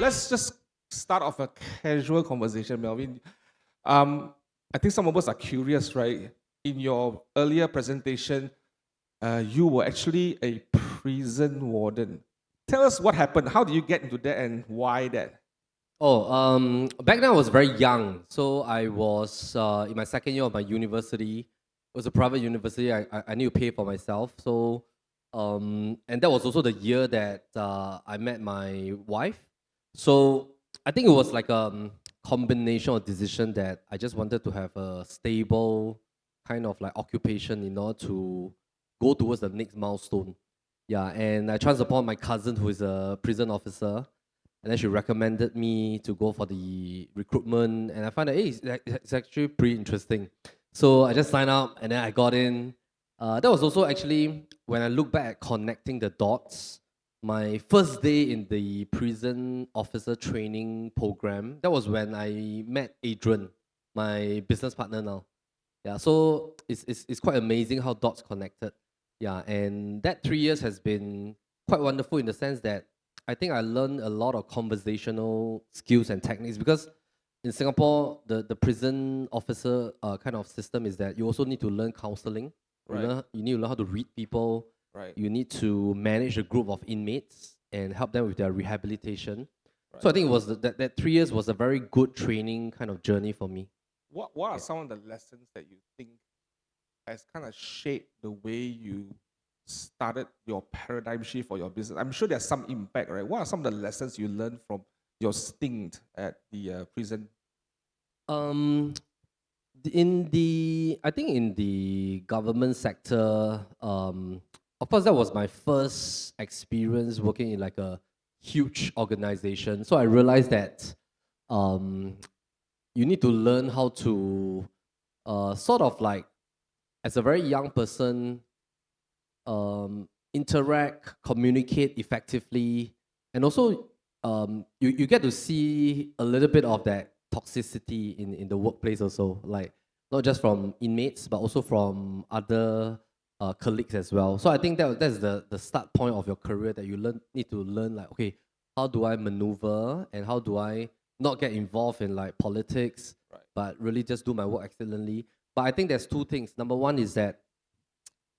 let's just start off a casual conversation, Melvin. I think some of us are curious, right? In your earlier presentation, you were actually a prison warden. Tell us what happened. How did you get into that, and why that? Back then I was very young, so I was in my second year of my university. It was a private university. I need to pay for myself. And that was also the year that I met my wife. So I think it was like a combination of decision that I just wanted to have a stable kind of like occupation in order to go towards the next milestone. Yeah, and I chanced upon my cousin who is a prison officer, and then she recommended me to go for the recruitment, and I find that hey, it's actually pretty interesting. So I just signed up, and then I got in. That was also actually when I look back at connecting the dots. My first day in the prison officer training program. That was when I met Adrian, my business partner now. Yeah, so it's quite amazing how dots connected. Yeah, and that 3 years has been quite wonderful in the sense that I think I learned a lot of conversational skills and techniques because in Singapore, the prison officer kind of system is that you also need to learn counseling. Right. You need to learn how to read people. Right. You need to manage a group of inmates and help them with their rehabilitation. Right. So I think it was that 3 years was a very good training kind of journey for me. What are some of the lessons that you think has kind of shaped the way you started your paradigm shift for your business? I'm sure there's some impact, right? What are some of the lessons you learned from your stint at the prison? Um, I think in the government sector, of course, that was my first experience working in like a huge organization. So I realized that um, you need to learn how to sort of like, as a very young person, interact, communicate effectively, and also you get to see a little bit of that toxicity in the workplace also, like not just from inmates but also from other colleagues as well. So I think that's the start point of your career that you need to learn like, okay, how do I maneuver and how do I not get involved in like politics, Right. but really just do my work excellently. But I think there's two things. Number one is that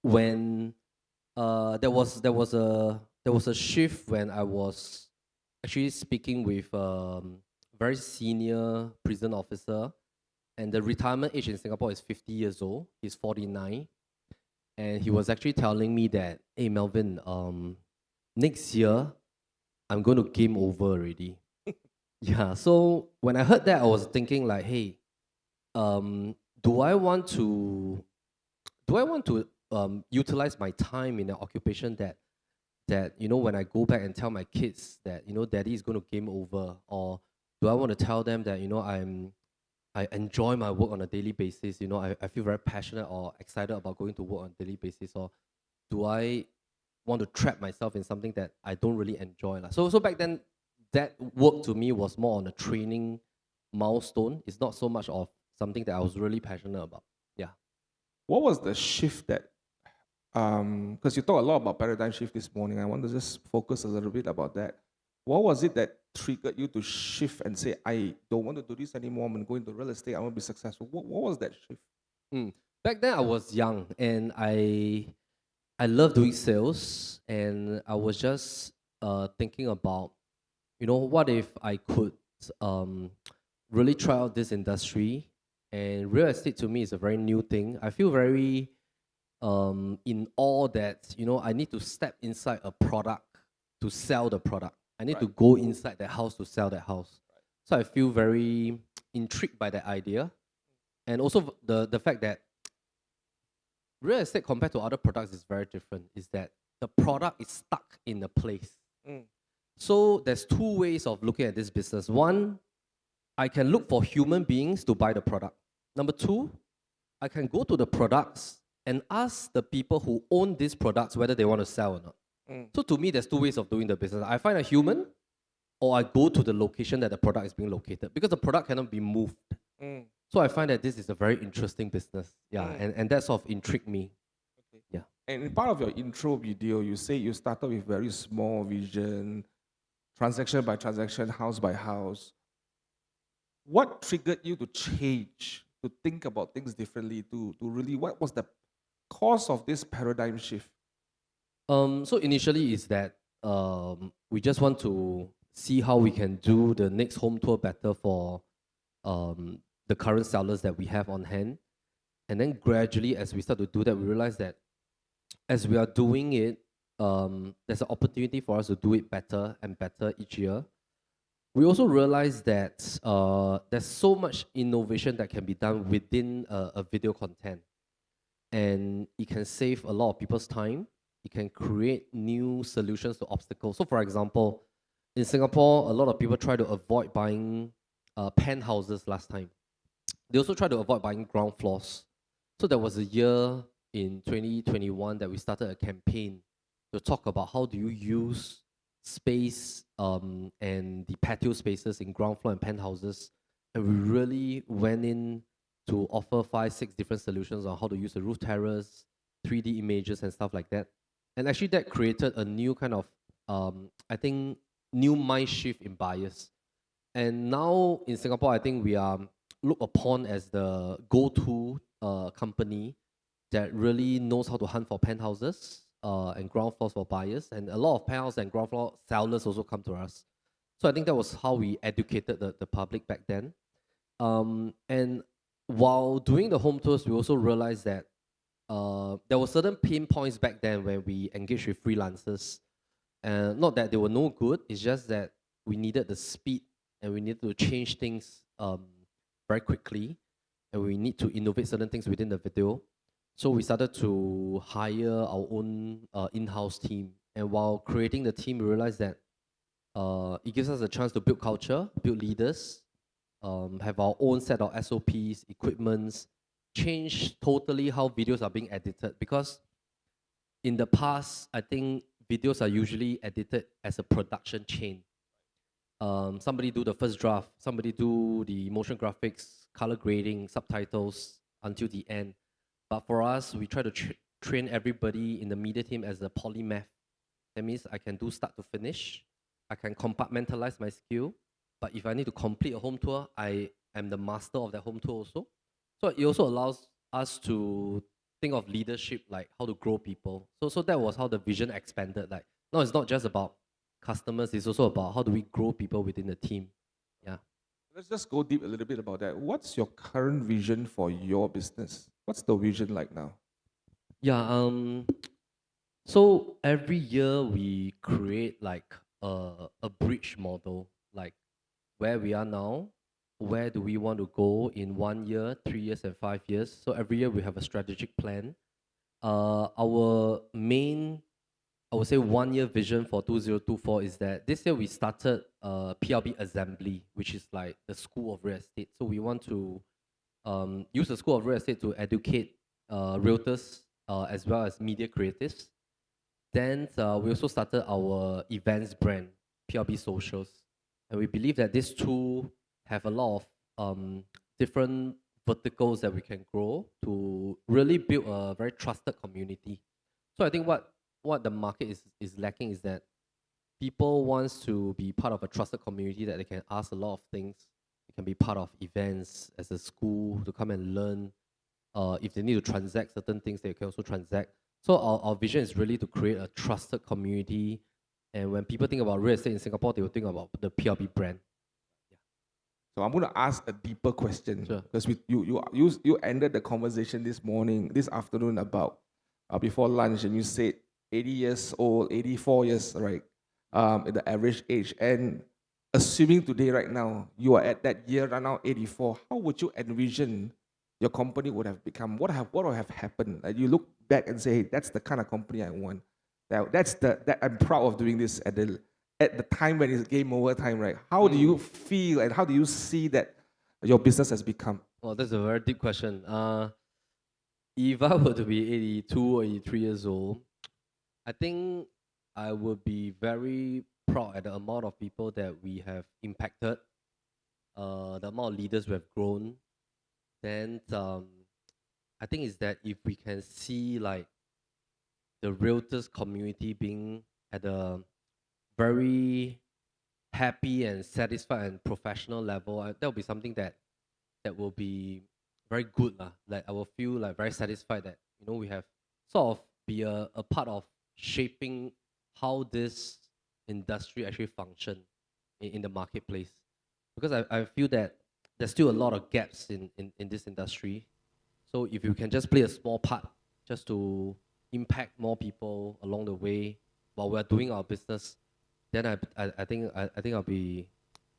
when there was a shift when I was actually speaking with very senior prison officer, and the retirement age in Singapore is 50 years old. He's 49, and he was actually telling me that, hey Melvin, next year I'm going to game over already. Yeah, so when I heard that, I was thinking like, hey, um, do I want to utilize my time in an occupation that when I go back and tell my kids that daddy is going to game over, or do I want to tell them that I enjoy my work on a daily basis, I feel very passionate or excited about going to work on a daily basis, or do I want to trap myself in something that I don't really enjoy lah. So back then, that work to me was more on a training milestone. It's not so much of something that I was really passionate about. Yeah. What was the shift that because you talk a lot about paradigm shift this morning. I want to just focus a little bit about that. What was it that triggered you to shift and say, I don't want to do this anymore, I'm going to go into real estate, I want to be successful? What was that shift? Back then I was young and I love doing sales, and I was just thinking about, what if I could really try out this industry. And real estate to me is a very new thing. I feel very in awe that I need to step inside a product to sell the product. I need to Right. go inside the house to sell that house. So I feel very intrigued by that idea, and also the fact that real estate compared to other products is very different. Is that the product is stuck in a place. Mm. So there's two ways of looking at this business. One, I can look for human beings to buy the product. Number two, I can go to the products and ask the people who own these products whether they want to sell or not. Mm. So to me, there's two ways of doing the business. I find a human, or I go to the location that the product is being located, because the product cannot be moved. Mm. So I find that this is a very interesting business. Yeah, Mm. and that sort of intrigued me. Okay. Yeah. And in part of your intro video, you say you started with very small vision, transaction by transaction, house by house. What triggered you to change, to think about things differently, to really, what was the cause of this paradigm shift? So initially is that we just want to see how we can do the next home tour better for the current sellers that we have on hand. And then gradually, as we start to do that, we realize that as we are doing it, there's an opportunity for us to do it better and better each year. We also realize that there's so much innovation that can be done within a video content, and it can save a lot of people's time. It can create new solutions to obstacles. So, for example, in Singapore, a lot of people try to avoid buying penthouses last time. They also try to avoid buying ground floors. So there was a year in 2021 that we started a campaign to talk about how do you use space and the patio spaces in ground floor and penthouses. And we really went in to offer 5-6 different solutions on how to use the roof terrace, 3D images and stuff like that. And actually that created a new kind of, I think, new mind shift in buyers. And now in Singapore, I think we are looked upon as the go-to company that really knows how to hunt for penthouses and ground floors for buyers. And a lot of penthouse and ground floor sellers also come to us. So I think that was how we educated the public back then. And while doing the home tours, we also realized that there were certain pain points back then when we engaged with freelancers. Not that they were no good, it's just that we needed the speed and we needed to change things very quickly, and we need to innovate certain things within the video. So we started to hire our own in-house team. And while creating the team, we realized that it gives us a chance to build culture, build leaders, have our own set of SOPs, equipments, change totally how videos are being edited. Because in the past, I think videos are usually edited as a production chain. Somebody do the first draft, somebody do the motion graphics, color grading, subtitles until the end. But for us, we try to train everybody in the media team as a polymath. That means I can do start to finish. I can compartmentalize my skill. But if I need to complete a home tour, I am the master of that home tour also. So it also allows us to think of leadership, like how to grow people. So that was how the vision expanded. Like, no, it's not just about customers, it's also about how do we grow people within the team. Yeah. Let's just go deep a little bit about that. What's your current vision for your business? What's the vision like now? Yeah. So every year we create like a bridge model, like where we are now, where do we want to go in 1 year, 3 years, and 5 years. So every year we have a strategic plan. Our main, I would say, 1 year vision for 2024 is that this year we started PLB Assembly, which is like the School of Real Estate. So we want to use the School of Real Estate to educate realtors as well as media creatives. Then we also started our events brand, PLB Socials. And we believe that these two have a lot of different verticals that we can grow to really build a very trusted community. So I think what the market is lacking is that people wants to be part of a trusted community that they can ask a lot of things. They can be part of events as a school to come and learn. If they need to transact certain things, they can also transact. So our vision is really to create a trusted community. And when people think about real estate in Singapore, they will think about the PLB brand. So I'm going to ask a deeper question Sure. because you ended the conversation this afternoon about before lunch, and you said 80 years old, 84 years, right? The average age. And assuming today, right now, you are at that year right now, 84, how would you envision your company would have become? What would have happened? Like, you look back and say, hey, that's the kind of company I want. That I'm proud of doing this at the time when it's game over time, right? How do you feel and how do you see that your business has become? Well, that's a very deep question. If I were to be 82 or 83 years old, I think I would be very proud at the amount of people that we have impacted, the amount of leaders we have grown. Then I think is that if we can see like the realtors community being at a very happy and satisfied and professional level, that will be something that will be very good lah. Like I will feel like very satisfied that we have sort of be a part of shaping how this industry actually function in the marketplace. Because I feel that there's still a lot of gaps in this industry. So if you can just play a small part just to impact more people along the way while we're doing our business, then I think I'll be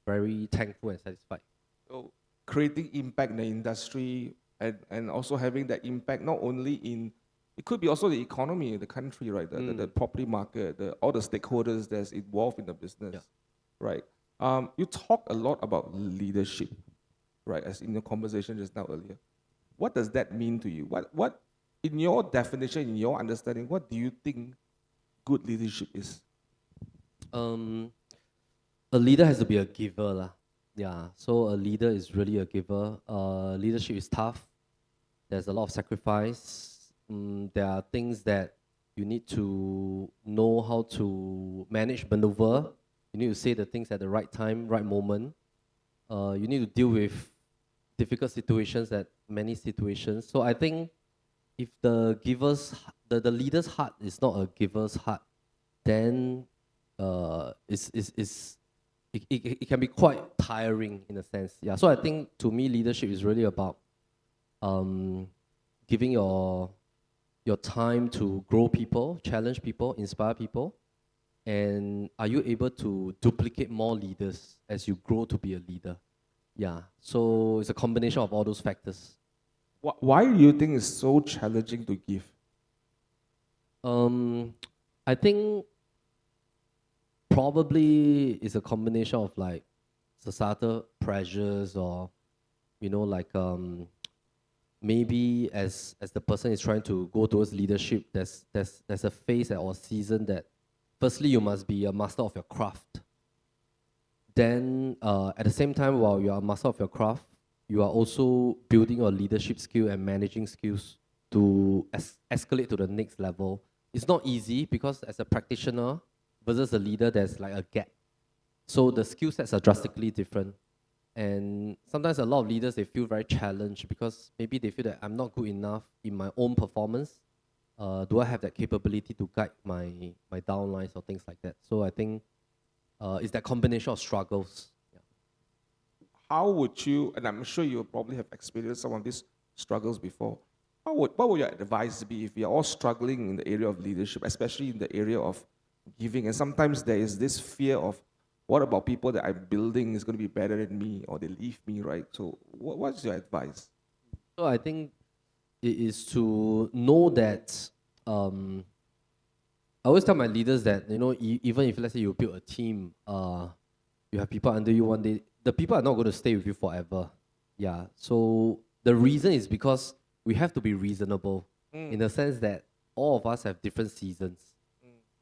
very thankful and satisfied. So creating impact in the industry and also having that impact not only in, it could be also the economy of the country, right? The property market, all the stakeholders that's involved in the business, right? You talk a lot about leadership, right? As in your conversation just now earlier. What does that mean to you? What in your definition, in your understanding, what do you think good leadership is? A leader has to be a giver lah. Yeah, so a leader is really a giver. Leadership is tough. There's a lot of sacrifice. There are things that you need to know how to manage, maneuver. You need to say the things at the right time, right moment. You need to deal with difficult situations at many situations. So I think if the leader's heart is not a giver's heart, then it can be quite tiring in a sense. Yeah. So I think to me leadership is really about giving your time to grow people, challenge people, inspire people. And are you able to duplicate more leaders as you grow to be a leader? Yeah. So it's a combination of all those factors. Why do you think it's so challenging to give? I think probably it's a combination of like societal pressures or maybe as the person is trying to go towards leadership, there's a phase or season that firstly you must be a master of your craft. Then at the same time, while you are a master of your craft, you are also building your leadership skill and managing skills to escalate to the next level. It's not easy because as a practitioner versus a leader, there's like a gap. So the skill sets are drastically different. And sometimes a lot of leaders, they feel very challenged because maybe they feel that I'm not good enough in my own performance. Do I have that capability to guide my downlines or things like that? So I think it's that combination of struggles. Yeah. How would you, and I'm sure you probably have experienced some of these struggles before, what would your advice be if we are all struggling in the area of leadership, especially in the area of giving? And sometimes there is this fear of, what about people that I'm building is going to be better than me or they leave me, right? So what's your advice? So I think it is to know that I always tell my leaders that even if let's say you build a team, you have people under you one day, the people are not going to stay with you forever. Yeah. So the reason is because we have to be reasonable in the sense that all of us have different seasons.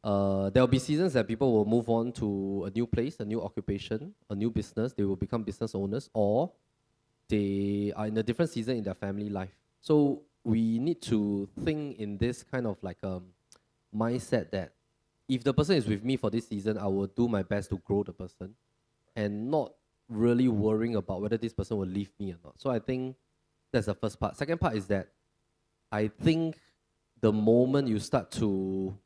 There will be seasons that people will move on to a new place, a new occupation, a new business. They will become business owners, or they are in a different season in their family life. So we need to think in this kind of like mindset that if the person is with me for this season, I will do my best to grow the person and not really worrying about whether this person will leave me or not. So I think that's the first part. Second part is that I think the moment you start to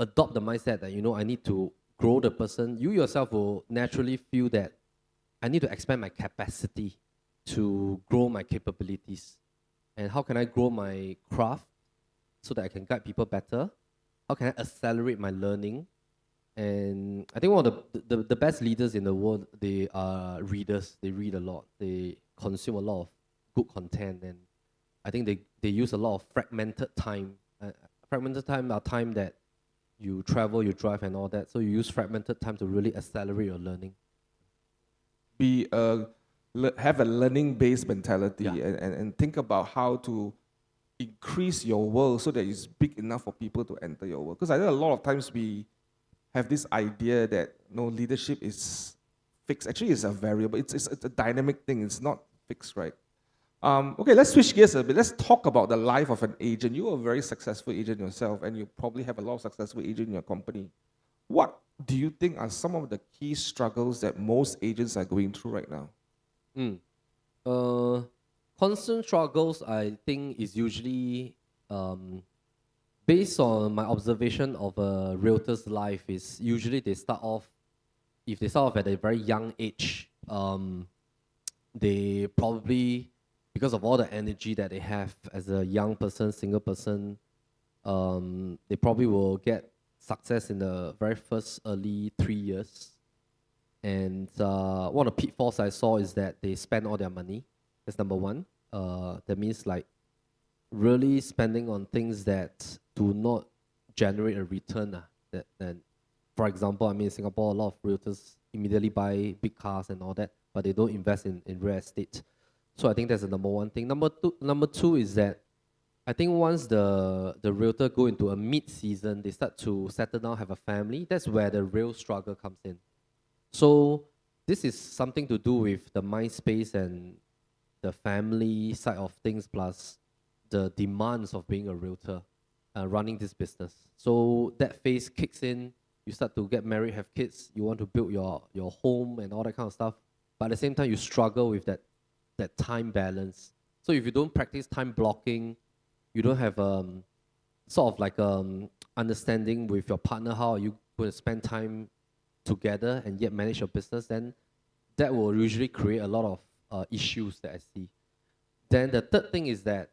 adopt the mindset that, I need to grow the person, you yourself will naturally feel that I need to expand my capacity to grow my capabilities. And how can I grow my craft so that I can guide people better? How can I accelerate my learning? And I think one of the best leaders in the world, they are readers. They read a lot. They consume a lot of good content. And I think they use a lot of fragmented time. Fragmented time are time that you travel, you drive and all that. So you use fragmented time to really accelerate your learning. Have a learning-based mentality, Yeah. and think about how to increase your world so that it's big enough for people to enter your world. Because I know a lot of times we have this idea that leadership is fixed. Actually, it's a variable. It's a dynamic thing. It's not fixed, right? Okay, let's switch gears a bit. Let's talk about the life of an agent. You are a very successful agent yourself, and you probably have a lot of successful agents in your company. What do you think are some of the key struggles that most agents are going through right now? Constant struggles, I think, is usually based on my observation of a realtor's life. Is usually they start off, if they start off at a very young age, they probably, because of all the energy that they have as a young person, single person, they probably will get success in the very first early 3 years. And one of the pitfalls I saw is that they spend all their money. That's number one. That means like really spending on things that do not generate a return. That, for example, I mean, in Singapore, a lot of realtors immediately buy big cars and all that, but they don't invest in real estate. So I think that's the number one thing. Number two is that I think once the realtor go into a mid-season, they start to settle down, have a family. That's where the real struggle comes in. So this is something to do with the mind space and the family side of things, plus the demands of being a realtor, running this business. So that phase kicks in. You start to get married, have kids. You want to build your home and all that kind of stuff. But at the same time, you struggle with that time balance. So if you don't practice time blocking, you don't have sort of like understanding with your partner how are you going to spend time together and yet manage your business, then that will usually create a lot of issues that I see. Then the third thing is that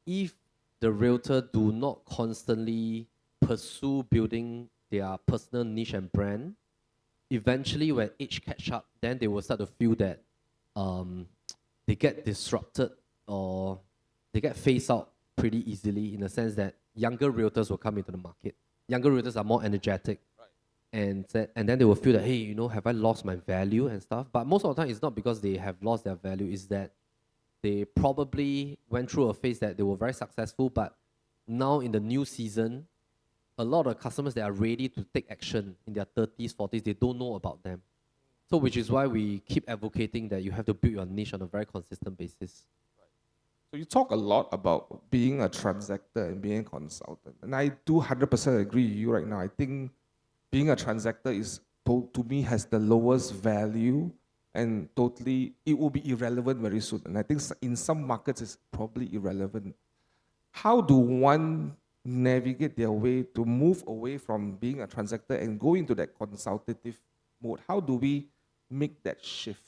if the realtor do not constantly pursue building their personal niche and brand, eventually when age catch up, then they will start to feel that they get disrupted or they get phased out pretty easily, in the sense that younger realtors will come into the market. Younger realtors are more energetic. And then they will feel that, hey, you know, have I lost my value and stuff? But most of the time, it's not because they have lost their value. It's that they probably went through a phase that they were very successful, but now in the new season, a lot of customers that are ready to take action in their 30s, 40s, they don't know about them. So which is why we keep advocating that you have to build your niche on a very consistent basis. So you talk a lot about being a transactor and being a consultant, and I do 100% agree with you right now. I think being a transactor is, to me, has the lowest value, and totally it will be irrelevant very soon. And I think in some markets it's probably irrelevant. How do one navigate their way to move away from being a transactor and go into that consultative mode? How do we make that shift?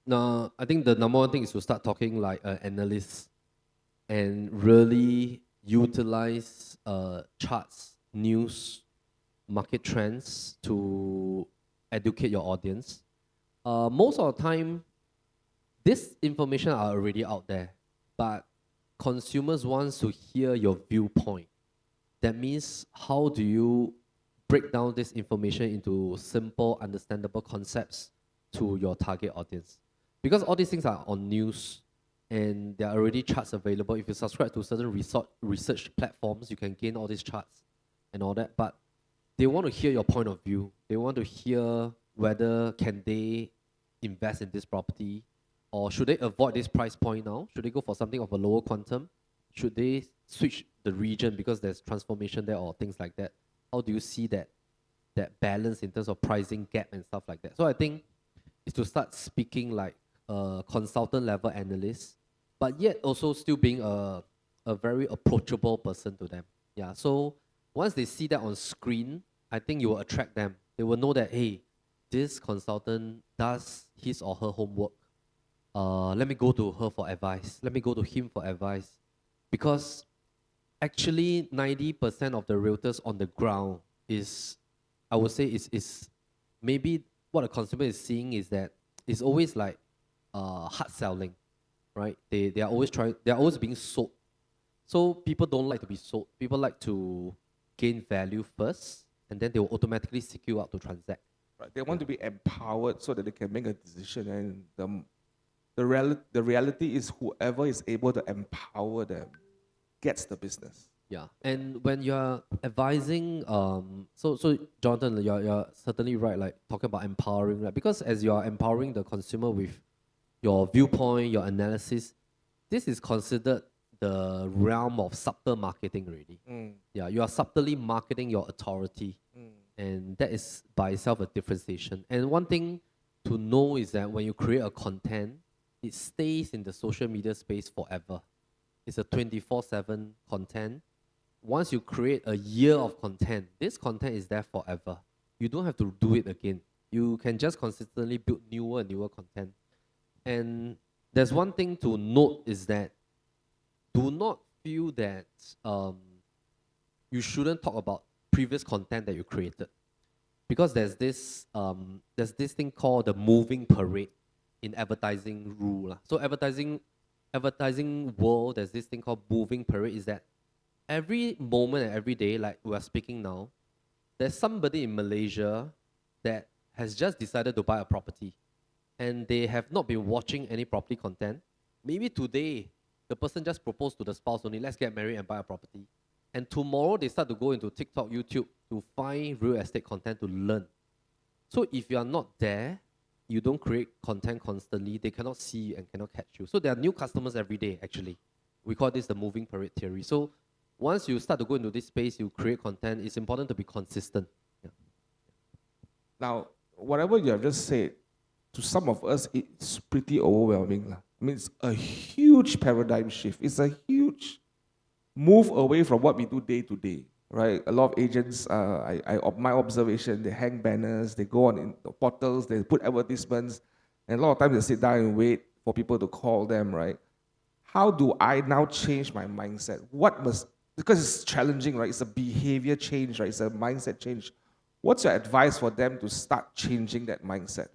Now, I think the number one thing is to start talking like an analyst and really utilize charts, news, market trends to educate your audience. Most of the time, this information are already out there, but consumers want to hear your viewpoint. That means, how do you break down this information into simple, understandable concepts to your target audience? Because all these things are on news and there are already charts available. If you subscribe to certain research platforms, you can gain all these charts and all that. But they want to hear your point of view. They want to hear whether can they invest in this property, or should they avoid this price point now? Should they go for something of a lower quantum? Should they switch the region because there's transformation there or things like that? How do you see that balance in terms of pricing gap and stuff like that? So I think it's to start speaking like a consultant level analyst, but yet also still being a very approachable person to them. Yeah. So once they see that on screen, I think you will attract them. They will know that, hey, this consultant does his or her homework. Let me go to her for advice. Let me go to him for advice. Because actually 90% of the realtors on the ground is, I would say, is maybe what a consumer is seeing is that it's always like hard selling, right? They are always being sold. So people don't like to be sold. People like to gain value first, and then they will automatically seek you out to transact. Right. They want to be empowered so that they can make a decision, and the reality is whoever is able to empower them gets the business. Yeah, and when you're advising, so Jonathan, you're certainly right. Like talking about empowering, right? Because as you're empowering the consumer with your viewpoint, your analysis, this is considered the realm of subtle marketing already. Yeah, you are subtly marketing your authority. And that is by itself a differentiation. And one thing to know is that when you create a content, it stays in the social media space forever. It's a 24/7 content. Once you create a year of content, this content is there forever. You don't have to do it again. You can just consistently build newer and newer content. And there's one thing to note is that do not feel that you shouldn't talk about previous content that you created, because there's this thing called the moving parade in advertising rule lah. So advertising world, there's this thing called moving parade, is that every moment and every day, like we are speaking now, there's somebody in Malaysia that has just decided to buy a property, and they have not been watching any property content. Maybe today the person just proposed to the spouse only, let's get married and buy a property. And tomorrow they start to go into TikTok, YouTube to find real estate content to learn. So if you are not there, you don't create content constantly, they cannot see you and cannot catch you. So there are new customers every day, actually. We call this the moving parade theory. So once you start to go into this space, you create content, it's important to be consistent. Yeah. Now, whatever you have just said, to some of us, it's pretty overwhelming. I mean, it's a huge paradigm shift. It's a huge move away from what we do day to day, right? A lot of agents, my observation, they hang banners, they go on in the portals, they put advertisements, and a lot of times they sit down and wait for people to call them, right? How do I now change my mindset? Because it's challenging, right? It's a behavior change, right? It's a mindset change. What's your advice for them to start changing that mindset?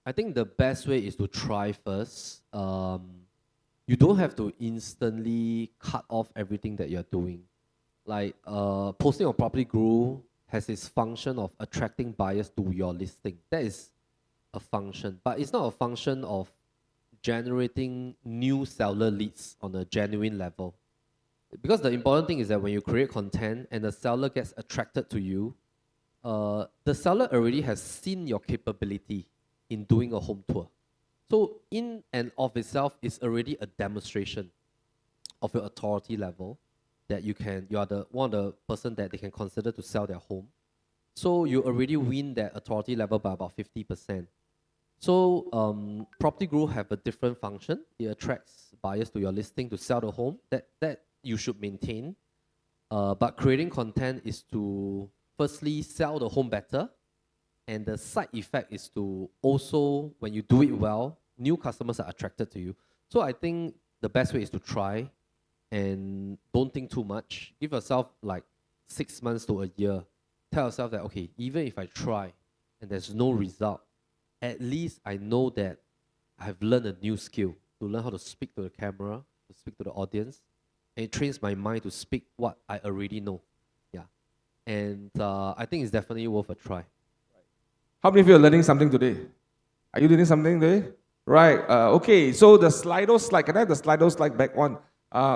I think the best way is to try first. You don't have to instantly cut off everything that you're doing. Like posting on Property Guru has its function of attracting buyers to your listing. That is a function, but it's not a function of generating new seller leads on a genuine level. Because the important thing is that when you create content and the seller gets attracted to you, the seller already has seen your capability in doing a home tour. So in and of itself is already a demonstration of your authority level that you are the one of the person that they can consider to sell their home. So you already win that authority level by about 50%. So Property Guru have a different function. It attracts buyers to your listing to sell the home. That you should maintain. But creating content is to firstly sell the home better. And the side effect is to also, when you do it well, new customers are attracted to you. So I think the best way is to try and don't think too much. Give yourself like 6 months to a year. Tell yourself that, okay, even if I try and there's no result, at least I know that I have learned a new skill, to learn how to speak to the camera, to speak to the audience, and it trains my mind to speak what I already know. Yeah. And I think it's definitely worth a try. How many of you are learning something today? Are you learning something today? Right. Okay. So the Slido slide. Can I have the Slido slide back on?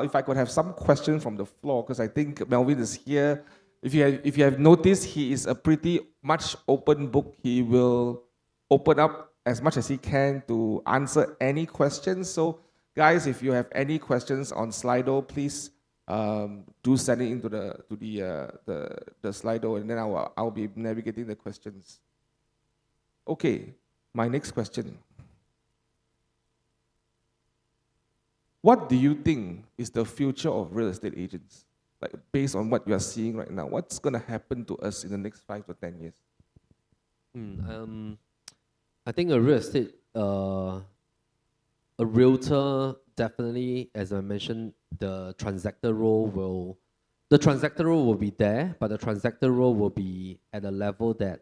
If I could have some questions from the floor, because I think Melvin is here. If you have noticed, he is a pretty much open book. He will open up as much as he can to answer any questions. So, guys, if you have any questions on Slido, please do send it into the Slido, and then I'll be navigating the questions. Okay, my next question. What do you think is the future of real estate agents? Like, based on what you are seeing right now, what's going to happen to us in the next 5 to 10 years? I think a real estate, a realtor, definitely, as I mentioned, the transactor role will be there, but the transactor role will be at a level that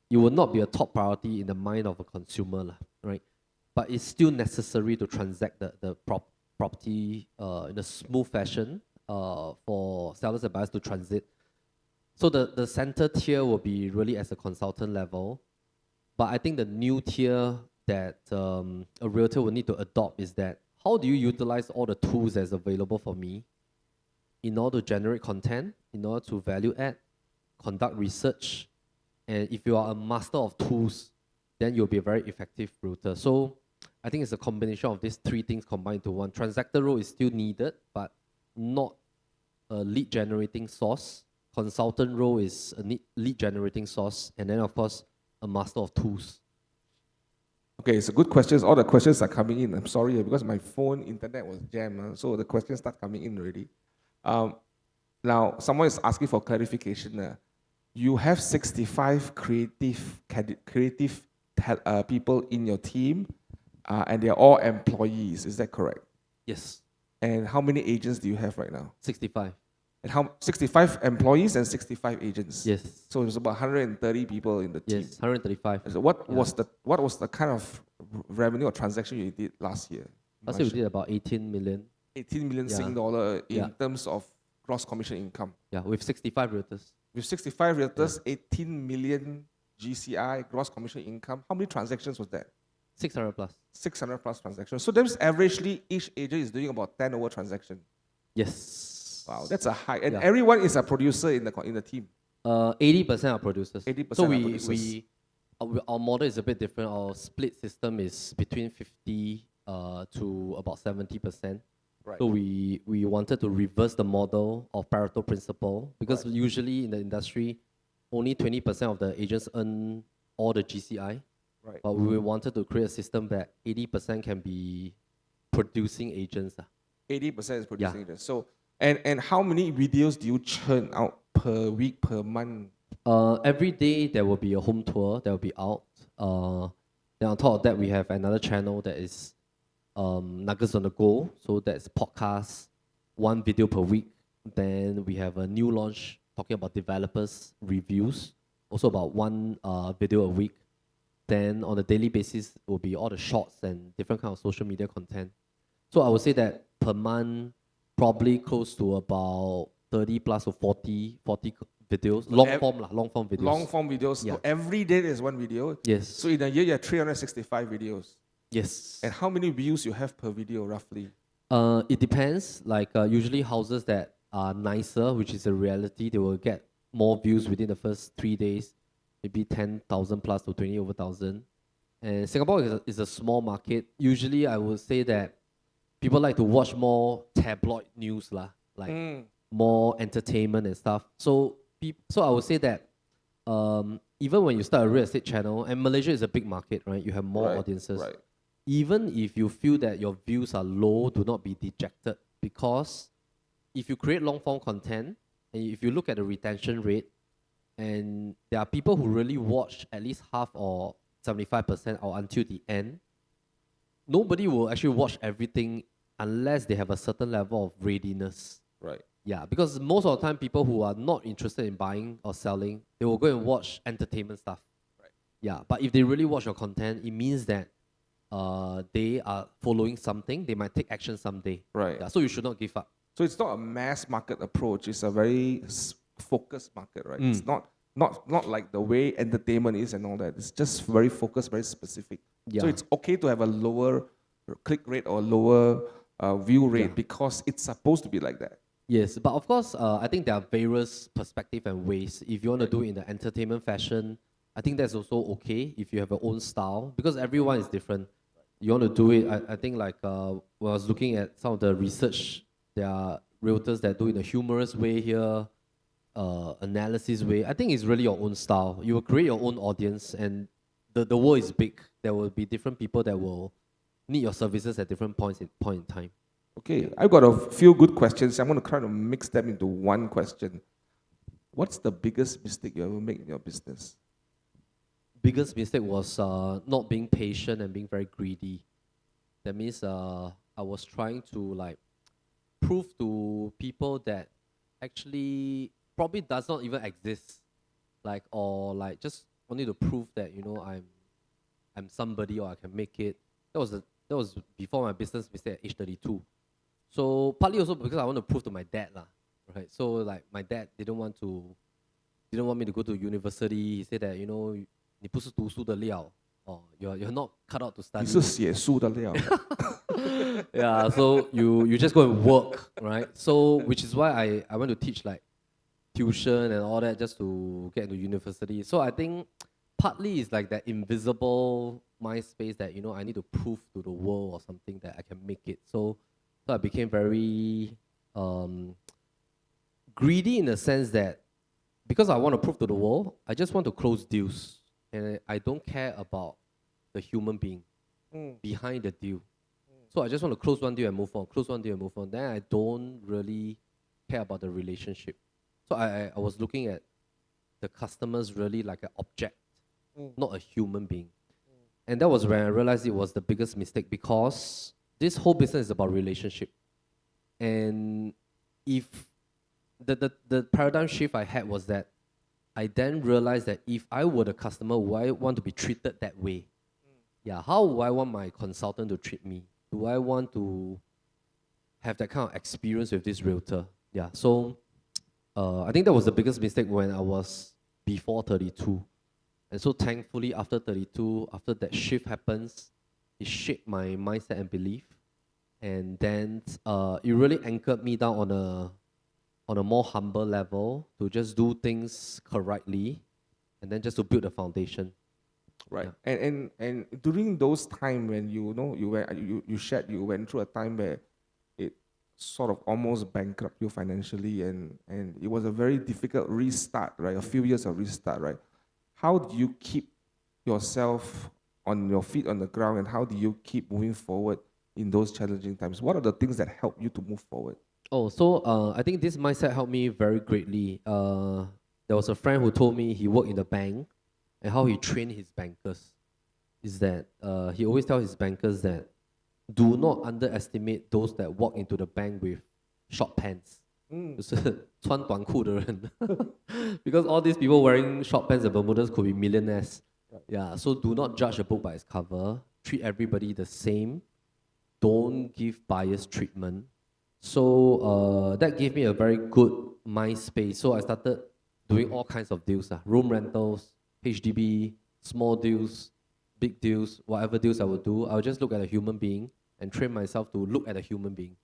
it will not be a top priority in the mind of a consumer, right? But it's still necessary to transact the property in a smooth fashion for sellers and buyers to transit. So the center tier will be really as a consultant level. But I think the new tier that a realtor will need to adopt is that how do you utilize all the tools that's available for me in order to generate content, in order to value add, conduct research. And if you are a master of tools, then you'll be a very effective realtor. So I think it's a combination of these three things combined into one. Transactor role is still needed, but not a lead generating source. Consultant role is a lead generating source, and then of course a master of tools. Okay, it's a good questions. All the questions are coming in. I'm sorry because my phone internet was jammed, so the questions start coming in already. Now, someone is asking for clarification. You have 65 creative people in your team, and they're all employees. Is that correct? Yes, And how many agents do you have right now? 65. And how 65 employees and 65 agents? Yes. So it's about 130 people in the team. Yes, 135. So what was the kind of revenue or transaction you did last year? Last year we did about 18 million. 18 million Sing dollar in terms of gross commission income. Yeah, with 65 realtors. With 65 realtors, 18 million GCI gross commission income. How many transactions was that? 600 plus. 600 plus transactions. So that means averagely each agent is doing about 10 over transaction. Yes. Wow, that's a high. And everyone is a producer in the team. 80% are producers. 80% so are we producers. our model is a bit different. Our split system is between 50 to about 70%. Right. So we wanted to reverse the model of Pareto principle because usually in the industry, only 20% of the agents earn all the GCI. Right. But we wanted to create a system that 80% can be producing agents. 80% is producing agents. So and how many videos do you churn out per week, per month? Every day there will be a home tour that will be out. Then on top of that, we have another channel that is Nuggets on the Go. So that's podcast, one video per week. Then we have a new launch talking about developers reviews, also about one video a week. Then on a daily basis will be all the shorts and different kind of social media content. So I would say that per month, probably close to about 30 plus or 40 videos, long form videos. Long form videos. Yeah. So every day there's one video. Yes. So in a year you have 365 videos. Yes. And how many views you have per video roughly? It depends. Like usually houses that are nicer, which is a reality, they will get more views within the first 3 days, maybe 10,000 plus to 20 over 1,000. And Singapore is a small market. Usually I would say that people like to watch more tabloid news lah, like more entertainment and stuff. So I would say that even when you start a real estate channel, and Malaysia is a big market, right? You have more audiences. Right. Even if you feel that your views are low, do not be dejected, because if you create long form content and if you look at the retention rate, and there are people who really watch at least half or 75% or until the end, nobody will actually watch everything unless they have a certain level of readiness. Right. Yeah, because most of the time, people who are not interested in buying or selling, they will go and watch entertainment stuff. Right. Yeah, but if they really watch your content, it means that they are following something. They might take action someday. Right. Yeah, so you should not give up. So it's not a mass market approach. It's a very focused market, right? It's not like the way entertainment is and all that. It's just very focused, very specific. Yeah. So it's okay to have a lower click rate or lower view rate because it's supposed to be like that. Yes, but of course, I think there are various perspectives and ways. If you want to do it in the entertainment fashion, I think that's also okay if you have your own style, because everyone is different. You want to do it, I think like when I was looking at some of the research, there are realtors that do it in a humorous way here, analysis way. I think it's really your own style. You will create your own audience, and the world is big. There will be different people that will need your services at different points in time. Okay, I've got a few good questions. I'm going to try to mix them into one question. What's the biggest mistake you ever made in your business? Biggest mistake was not being patient and being very greedy. That means I was trying to like prove to people that actually probably does not even exist, or just wanted to prove that I'm somebody or I can make it. That was before my business mistake at age 32. So partly also because I want to prove to my dad lah, right? So like my dad didn't want me to go to university. He said that 你不是读书的料, or you're not cut out to study. 你是写书的料。Yeah, so you just go and work, right? So which is why I went to teach like tuition and all that just to get into university. So I think partly it's like that invisible mind space that I need to prove to the world or something that I can make it. So I became very greedy in the sense that because I want to prove to the world, I just want to close deals. And I don't care about the human being behind the deal. So I just want to close one deal and move on, close one deal and move on. Then I don't really care about the relationship. So I was looking at the customers really like an object, not a human being. And that was when I realized it was the biggest mistake because this whole business is about relationship. And if the paradigm shift I had was that I then realized that if I were the customer, would I want to be treated that way? Yeah, how would I want my consultant to treat me? Do I want to have that kind of experience with this realtor? Yeah, so I think that was the biggest mistake when I was before 32. And so thankfully, after 32, after that shift happens, it shaped my mindset and belief. And then it really anchored me down on a more humble level to just do things correctly and then just to build a foundation. Right. And during those time when you shared you went through a time where it sort of almost bankrupt you financially and it was a very difficult restart, right? A few years of restart, right? How do you keep yourself on your feet on the ground and how do you keep moving forward in those challenging times? What are the things that help you to move forward? Oh, so I think this mindset helped me very greatly. There was a friend who told me he worked in the bank and how he trained his bankers is that he always tells his bankers that do not underestimate those that walk into the bank with short pants. 就是穿短裤的人 because all these people wearing short pants and Bermudas could be millionaires. Yeah, so do not judge a book by its cover. Treat everybody the same. Don't give biased treatment. So that gave me a very good mind space. So I started doing all kinds of deals, room rentals, HDB, small deals, big deals, whatever deals I would do. I would just look at a human being and train myself to look at a human being.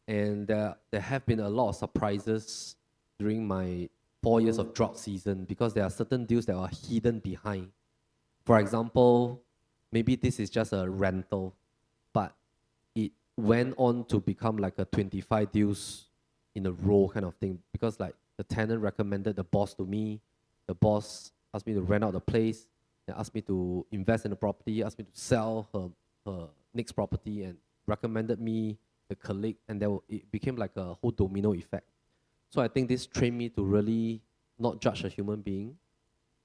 And there have been a lot of surprises during my 4 years of drought season because there are certain deals that are hidden behind. For example, maybe this is just a rental, but it went on to become like a 25 deals in a row kind of thing because like the tenant recommended the boss to me, the boss asked me to rent out the place, they asked me to invest in the property, asked me to sell her next property and recommended me the colleague, and it became like a whole domino effect. So I think this trained me to really not judge a human being,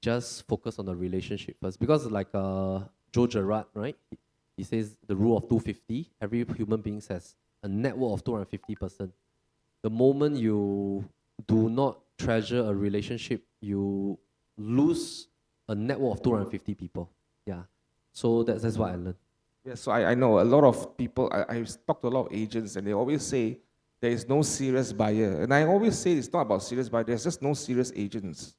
just focus on the relationship first. Because like Joe Gerard, right? He says the rule of 250, every human being has a net worth of 250%. The moment you do not treasure a relationship, you lose a net worth of 250 people. Yeah. So that's what I learned. Yeah, so I know a lot of people, I've talked to a lot of agents and they always say there is no serious buyer. And I always say it's not about serious buyer, there's just no serious agents.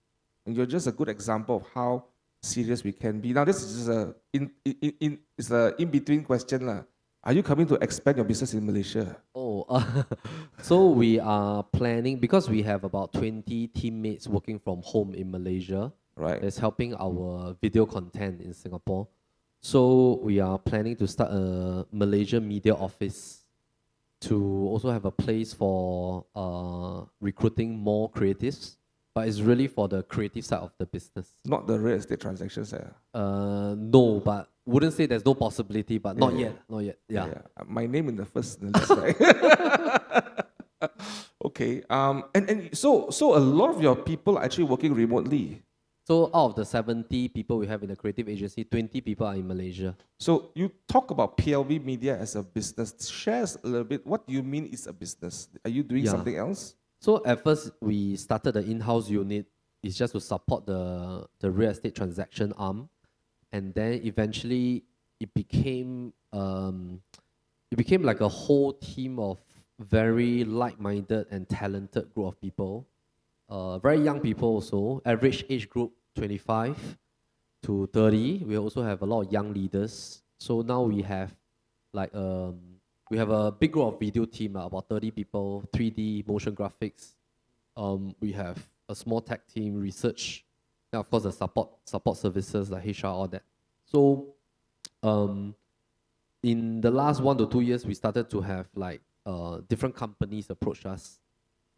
And you're just a good example of how serious we can be. Now this is just a in-between question. Are you coming to expand your business in Malaysia? Oh, so we are planning, because we have about 20 teammates working from home in Malaysia. Right. That's helping our video content in Singapore. So we are planning to start a Malaysia media office to also have a place for recruiting more creatives, but it's really for the creative side of the business. Not the real estate transactions. No, but wouldn't say there's no possibility, but not yet. Yeah. My name in the first list, right? Okay. And so a lot of your people are actually working remotely. So out of the 70 people we have in the creative agency, 20 people are in Malaysia. So you talk about PLV Media as a business. Share us a little bit. What do you mean it's a business? Are you doing something else? So at first we started the in-house unit. It's just to support the real estate transaction arm, and then eventually it became like a whole team of very like-minded and talented group of people. Very young people also. Average age group 25 to 30. We also have a lot of young leaders. So now we have like we have a big group of video team, about 30 people, 3D motion graphics. We have a small tech team, research, and of course the support services like HR, all that. So in the last 1 to 2 years, we started to have like different companies approach us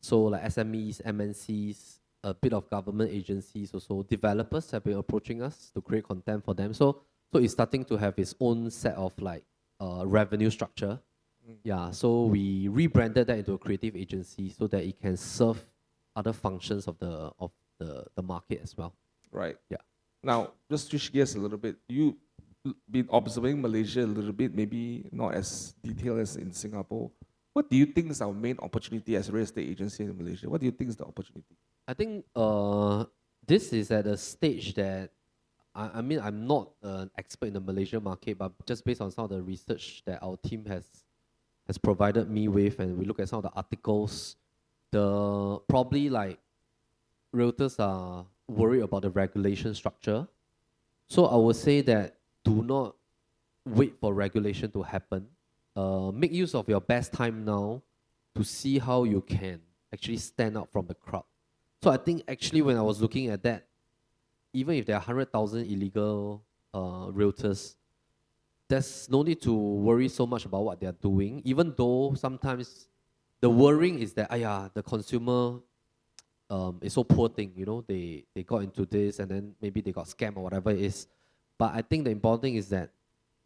So like SMEs, MNCs, a bit of government agencies also, developers have been approaching us to create content for them. So it's starting to have its own set of like revenue structure. Yeah, so we rebranded that into a creative agency so that it can serve other functions of the market as well. Right. Yeah. Now, just switch gears a little bit. You been observing Malaysia a little bit, maybe not as detailed as in Singapore. What do you think is our main opportunity as a real estate agency in Malaysia? What do you think is the opportunity? I think this is at a stage that I mean I'm not an expert in the Malaysian market, but just based on some of the research that our team has provided me with, and we look at some of the articles, the probably like realtors are worried about the regulation structure. So I would say that do not wait for regulation to happen. Make use of your best time now to see how you can actually stand out from the crowd. So I think actually when I was looking at that, even if there are 100,000 illegal realtors, there's no need to worry so much about what they're doing, even though sometimes the worrying is that, the consumer is so poor thing, they got into this and then maybe they got scammed or whatever it is. But I think the important thing is that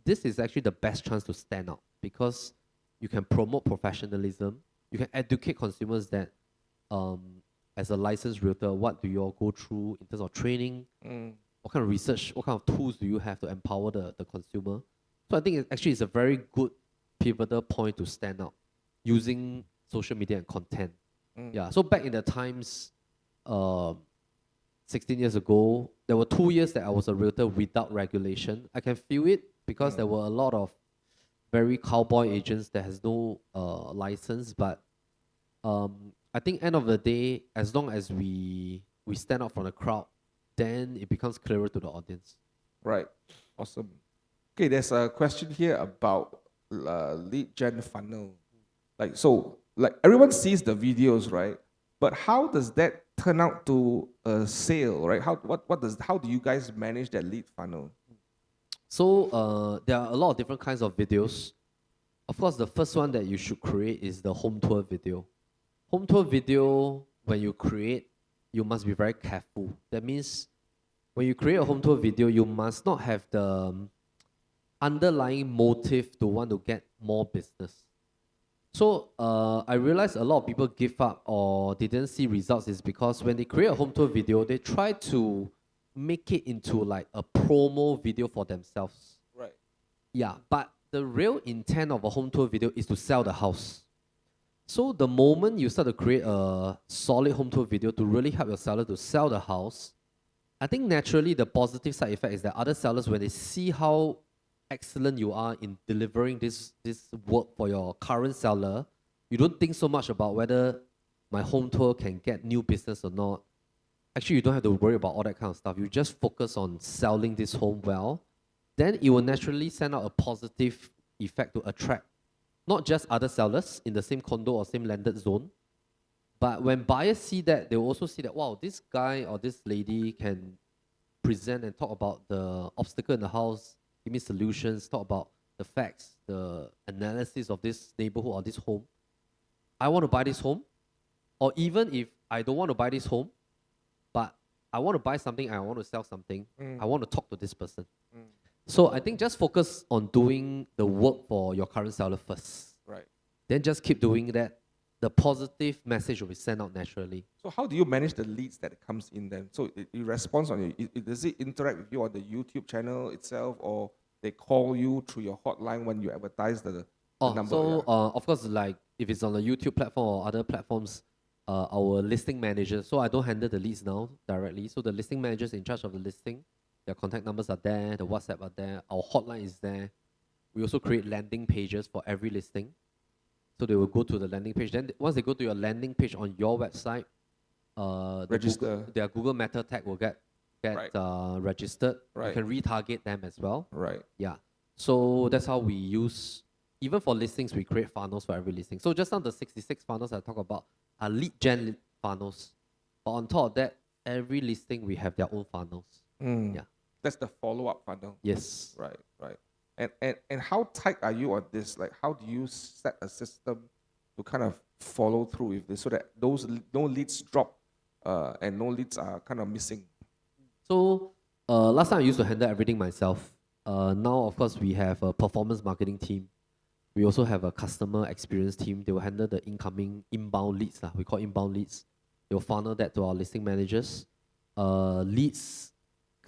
this is actually the best chance to stand out because you can promote professionalism, you can educate consumers that as a licensed realtor, what do you all go through in terms of training, what kind of research, what kind of tools do you have to empower the consumer. So I think it actually is a very good pivotal point to stand out using social media and content. Yeah, so back in the times, 16 years ago, there were 2 years that I was a realtor without regulation. I can feel it because there were a lot of very cowboy agents that has no license. But I think end of the day, as long as we stand out from the crowd, then it becomes clearer to the audience. Right. Awesome. Okay, there's a question here about lead gen funnel. Like everyone sees the videos, right? But how does that turn out to a sale, right? How do you guys manage that lead funnel? So there are a lot of different kinds of videos. Of course, the first one that you should create is the home tour video. Home tour video, when you create, you must be very careful. That means when you create a home tour video, you must not have the underlying motive to want to get more business. So I realized a lot of people give up or they didn't see results is because when they create a home tour video, they try to make it into like a promo video for themselves. Right. Yeah, but the real intent of a home tour video is to sell the house. So the moment you start to create a solid home tour video to really help your seller to sell the house, I think naturally the positive side effect is that other sellers, when they see how excellent you are in delivering this work for your current seller, you don't think so much about whether my home tour can get new business or not. Actually, you don't have to worry about all that kind of stuff. You just focus on selling this home well. Then it will naturally send out a positive effect to attract not just other sellers in the same condo or same landed zone, but when buyers see that, they will also see that, wow, this guy or this lady can present and talk about the obstacle in the house, give me solutions, talk about the facts, the analysis of this neighborhood or this home. I want to buy this home. Or even if I don't want to buy this home, but I want to buy something, I want to sell something, I want to talk to this person. So I think just focus on doing the work for your current seller first. Right. Then just keep doing that. The positive message will be sent out naturally. So how do you manage the leads that comes in then? So it responds on you. Does it interact with you on the YouTube channel itself, or they call you through your hotline when you advertise the number? So of course, like if it's on a YouTube platform or other platforms, our listing manager, so I don't handle the leads now directly. So the listing manager is in charge of the listing. Their contact numbers are there, the WhatsApp are there, our hotline is there. We also create landing pages for every listing. So they will go to the landing page. Then once they go to your landing page on your website, Register. their Google Meta tag will get Right. Registered. Right. You can retarget them as well. Right. Yeah. So that's how we use, even for listings, we create funnels for every listing. So just now the 66 funnels I talk about are lead gen funnels. But on top of that, every listing we have their own funnels. Yeah. That's the follow-up funnel. Yes. Right. And how tight are you on this? Like, how do you set a system to kind of follow through with this so that no leads drop and no leads are kind of missing? So last time I used to handle everything myself. Now, of course, we have a performance marketing team. We also have a customer experience team. They will handle the inbound leads. We call inbound leads. They will funnel that to our listing managers. Leads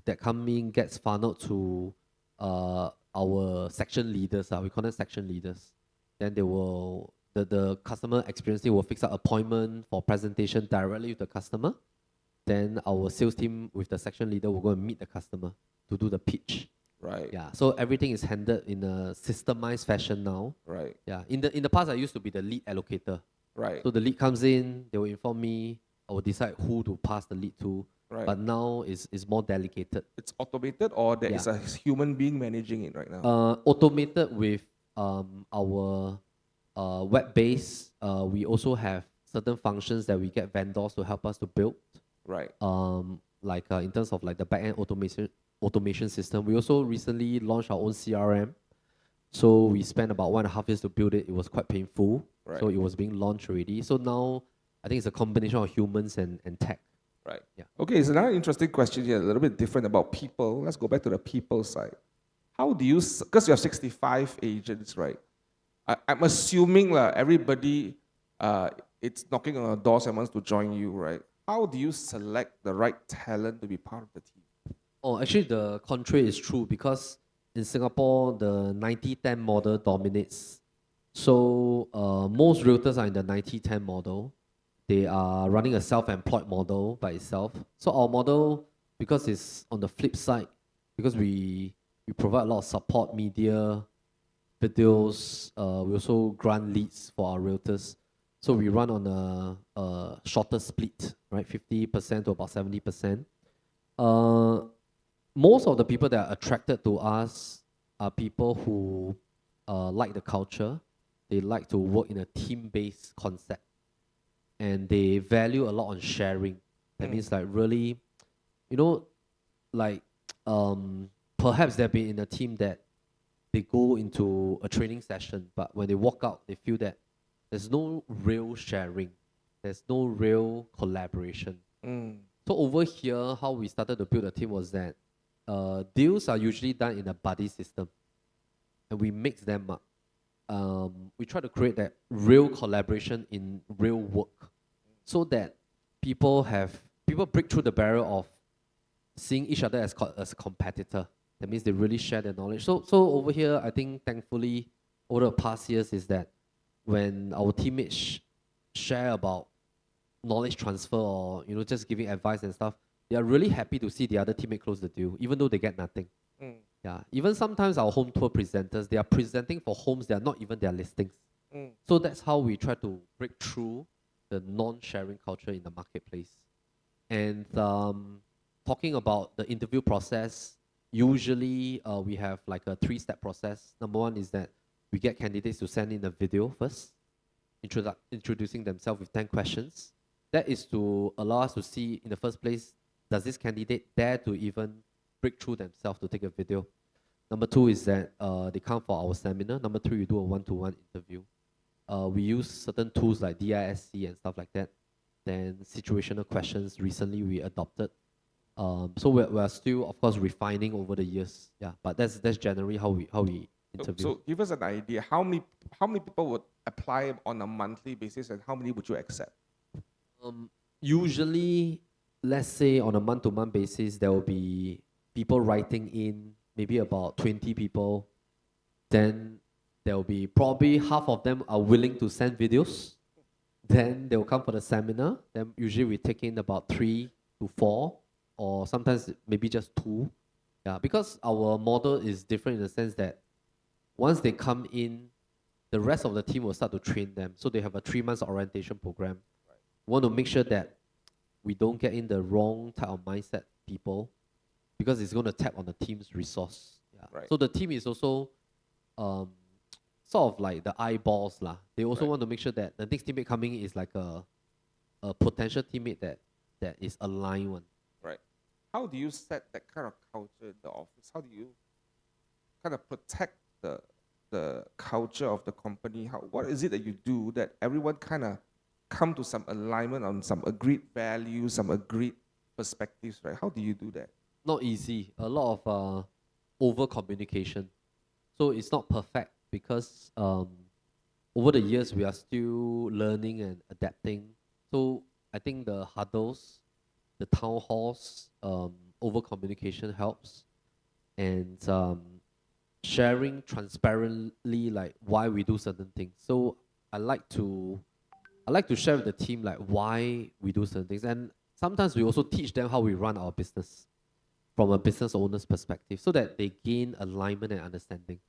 that come in gets funneled to our section leaders. We call them section leaders. Then the customer experience team will fix up appointment for presentation directly with the customer. Then our sales team with the section leader will go and meet the customer to do the pitch. Right. Yeah. So everything is handled in a systemized fashion now. Right. Yeah. In the past, I used to be the lead allocator. Right. So the lead comes in, they will inform me. I will decide who to pass the lead to. Right. But now it's more delegated. It's automated, or there is Yeah. a human being managing it right now? Automated with our web base. We also have certain functions that we get vendors to help us to build. Right. Like in terms of like the backend automation system. We also recently launched our own CRM. So we spent about 1.5 years to build it. It was quite painful. Right. So it was being launched already. So now I think it's a combination of humans and tech. Right. Yeah. Okay, so another interesting question here, a little bit different about people. Let's go back to the people side. How do you, because you have 65 agents, right? I'm assuming everybody it's knocking on the doors and wants to join you, right? How do you select the right talent to be part of the team? Oh, actually, the contrary is true because in Singapore, the 90-10 model dominates. So most realtors are in the 90-10 model. They are running a self-employed model by itself. So our model, because it's on the flip side, because we provide a lot of support, media, videos, we also grant leads for our realtors. So we run on a shorter split, right? 50% to about 70%. Most of the people that are attracted to us are people who like the culture. They like to work in a team-based concept. And they value a lot on sharing. That means like really, perhaps they've been in a team that they go into a training session, but when they walk out, they feel that there's no real sharing. There's no real collaboration. So over here, how we started to build a team was that deals are usually done in a buddy system, and we mix them up. We try to create that real collaboration in real work, so that people break through the barrier of seeing each other as a competitor. That means they really share their knowledge. So over here, I think thankfully over the past years is that when our teammates share about knowledge transfer or just giving advice and stuff, they are really happy to see the other teammate close the deal, even though they get nothing. Yeah, even sometimes our home tour presenters, they are presenting for homes that are not even their listings. So that's how we try to break through the non-sharing culture in the marketplace. And talking about the interview process, usually we have like a 3-step process. Number one is that we get candidates to send in a video first, introducing themselves with 10 questions. That is to allow us to see in the first place, does this candidate dare to even break through themselves to take a video? Number two is that they come for our seminar. Number three, we do a one-to-one interview. We use certain tools like DISC and stuff like that. Then situational questions recently we adopted. So we're still, of course, refining over the years. Yeah, but that's generally how we interview. So give us an idea, how many people would apply on a monthly basis and how many would you accept? Usually, let's say on a month-to-month basis, there will be people writing in, maybe about 20 people. Then there will be probably half of them are willing to send videos. Then they will come for the seminar. Then usually we take in about 3 to 4, or sometimes maybe just 2. Yeah, because our model is different in the sense that once they come in, the rest of the team will start to train them. So they have a 3-month orientation program. We want to make sure that we don't get in the wrong type of mindset people, because it's going to tap on the team's resource. Yeah. Right. So the team is also sort of like the eyeballs lah. They also want to make sure that the next teammate coming is like a potential teammate that is aligned one. Right. How do you set that kind of culture in the office? How do you kind of protect the the culture of the company? What is it that you do that everyone kind of come to some alignment on some agreed values, some agreed perspectives, right? How do you do that? Not easy. A lot of over communication. So it's not perfect because over the years we are still learning and adapting. So I think the huddles, the town halls, over communication helps, and sharing transparently like why we do certain things. So I like to share with the team like why we do certain things, and sometimes we also teach them how we run our business from a business owner's perspective, so that they gain alignment and understanding.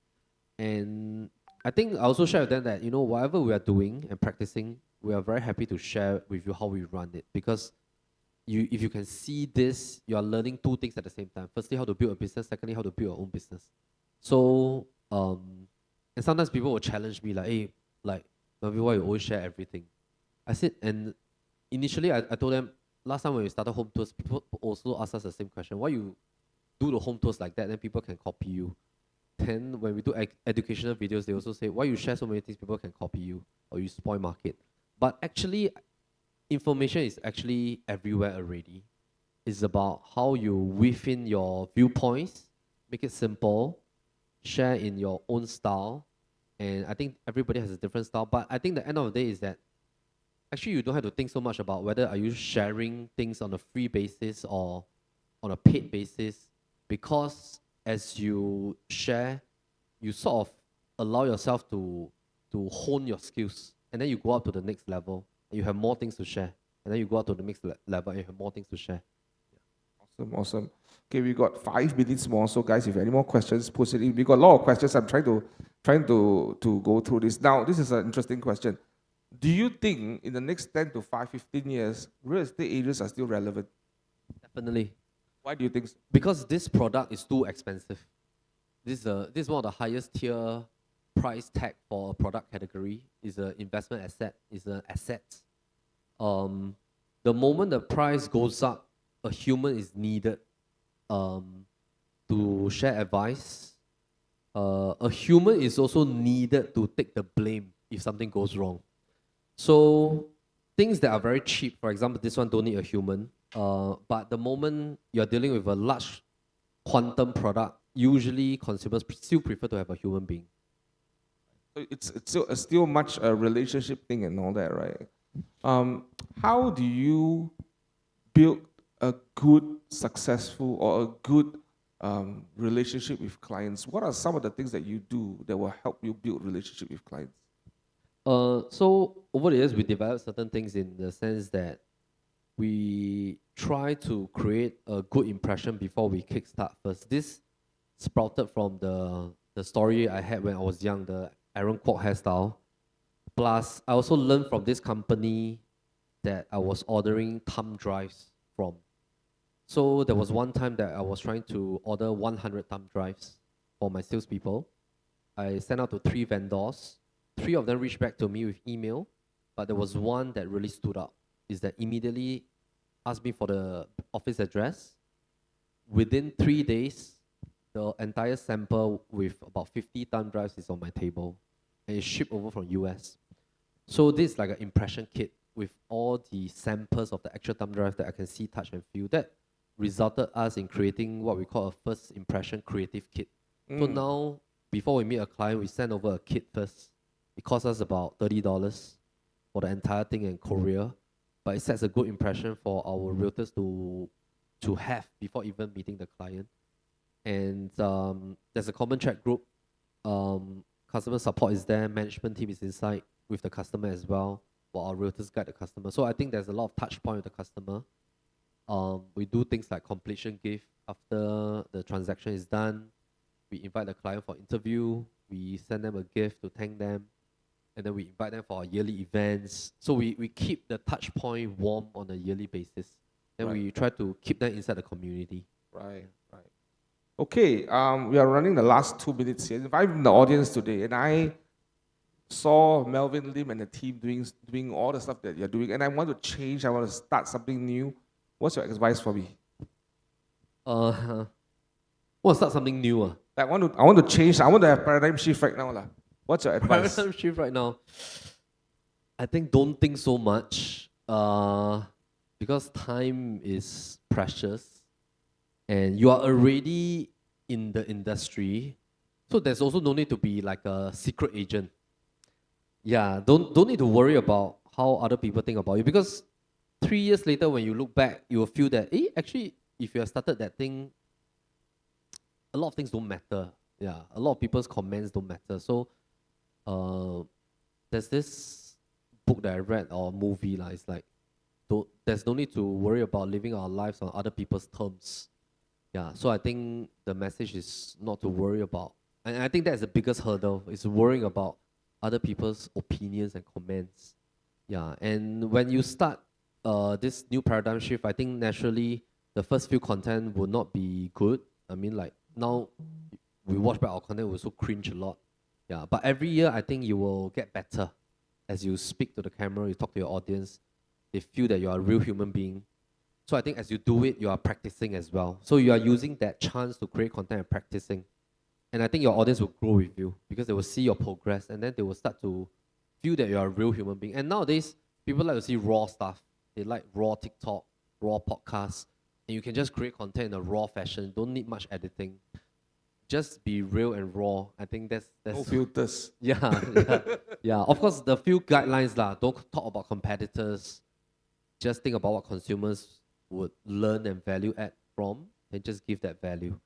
And I think I also share with them that whatever we are doing and practicing, we are very happy to share with you how we run it, because if you can see this, you are learning two things at the same time. Firstly, how to build a business. Secondly, how to build your own business. So and sometimes people will challenge me like, hey, like, Melvin, why you always share everything? I said, and initially I told them, last time when we started home tours, people also asked us the same question. Why you do the home tours like that, then people can copy you? Then when we do educational videos, they also say, why you share so many things, people can copy you, or you spoil market. But actually, information is actually everywhere already. It's about how you weave in your viewpoints, make it simple, share in your own style. And I think everybody has a different style. But I think the end of the day is that actually you don't have to think so much about whether are you sharing things on a free basis or on a paid basis, because as you share, you sort of allow yourself to hone your skills, and then you go up to the next level and you have more things to share, and then you go up to the next level and you have more things to share. Awesome. Okay, we got 5 minutes more. So guys, if any more questions, post it in. We got a lot of questions. I'm trying to go through this. Now, this is an interesting question. Do you think in the next 10 to 15 years, real estate agents are still relevant? Definitely. Why do you think so? Because this product is too expensive. This is one of the highest tier price tag for a product category. Is an investment asset. Is an asset. The moment the price goes up, a human is needed to share advice. A human is also needed to take the blame if something goes wrong. So things that are very cheap, for example, this one don't need a human. But the moment you're dealing with a large quantum product, usually consumers still prefer to have a human being. So it's still much a relationship thing and all that, right? How do you build a good, successful, or a good relationship with clients? What are some of the things that you do that will help you build relationship with clients? So over the years, we developed certain things in the sense that we try to create a good impression before we kickstart first. This sprouted from the story I had when I was young, the Aaron Kwok hairstyle. Plus, I also learned from this company that I was ordering thumb drives from. So there was one time that I was trying to order 100 thumb drives for my salespeople. I sent out to 3 vendors. 3 of them reached back to me with email, but there was one that really stood out, is that immediately asked me for the office address. Within 3 days, the entire sample with about 50 thumb drives is on my table, and it's shipped over from US. So this is like an impression kit with all the samples of the actual thumb drive that I can see, touch, and feel. That resulted us in creating what we call a first impression creative kit. So now, before we meet a client, we send over a kit first. It costs us about $30 for the entire thing in Korea, but it sets a good impression for our realtors to have before even meeting the client. And there's a common chat group. Customer support is there, management team is inside with the customer as well, while our realtors guide the customer. So I think there's a lot of touch point with the customer. We do things like completion gift after the transaction is done. We invite the client for interview. We send them a gift to thank them. And then we invite them for our yearly events. So we keep the touch point warm on a yearly basis. And we try to keep them inside the community. Right. Okay, we are running the last 2 minutes here. If I'm in the audience today and I saw Melvin Lim and the team doing all the stuff that you're doing, and I want to change, I want to start something new, what's your advice for me? Want to start something new? Like I want to change. I want to have paradigm shift right now, lah. What's your advice? Paradigm shift right now. I think don't think so much. Because time is precious, and you are already in the industry, so there's also no need to be like a secret agent. Yeah, don't need to worry about how other people think about you, because 3 years later when you look back, you will feel that actually if you have started that thing, a lot of things don't matter. Yeah, a lot of people's comments don't matter. So there's this book that I read or movie lah. It's like there's no need to worry about living our lives on other people's terms. Yeah, so I think the message is not to worry about, and I think that's the biggest hurdle, is worrying about other people's opinions and comments. Yeah, and when you start this new paradigm shift, I think naturally the first few content will not be good. I mean, like now we watch back our content, we also cringe a lot. Yeah, but every year I think you will get better as you speak to the camera, you talk to your audience. They feel that you are a real human being. So I think as you do it, you are practicing as well. So you are using that chance to create content and practicing. And I think your audience will grow with you because they will see your progress, and then they will start to feel that you are a real human being. And nowadays, people like to see raw stuff. They like raw TikTok, raw podcasts. And you can just create content in a raw fashion. Don't need much editing. Just be real and raw. I think that's No filters. Yeah. Of course, the few guidelines lah. Don't talk about competitors. Just think about what consumers would learn and value add from, and just give that value.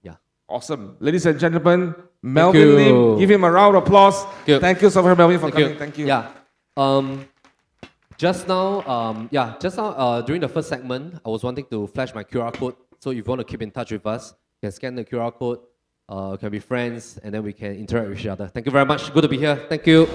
Yeah. Awesome. Ladies and gentlemen, Melvin Lim, give him a round of applause. Thank you so much, Melvin, for coming. Thank you. Yeah. Just now, during the first segment, I was wanting to flash my QR code. So if you want to keep in touch with us, you can scan the QR code, can be friends, and then we can interact with each other. Thank you very much. Good to be here. Thank you.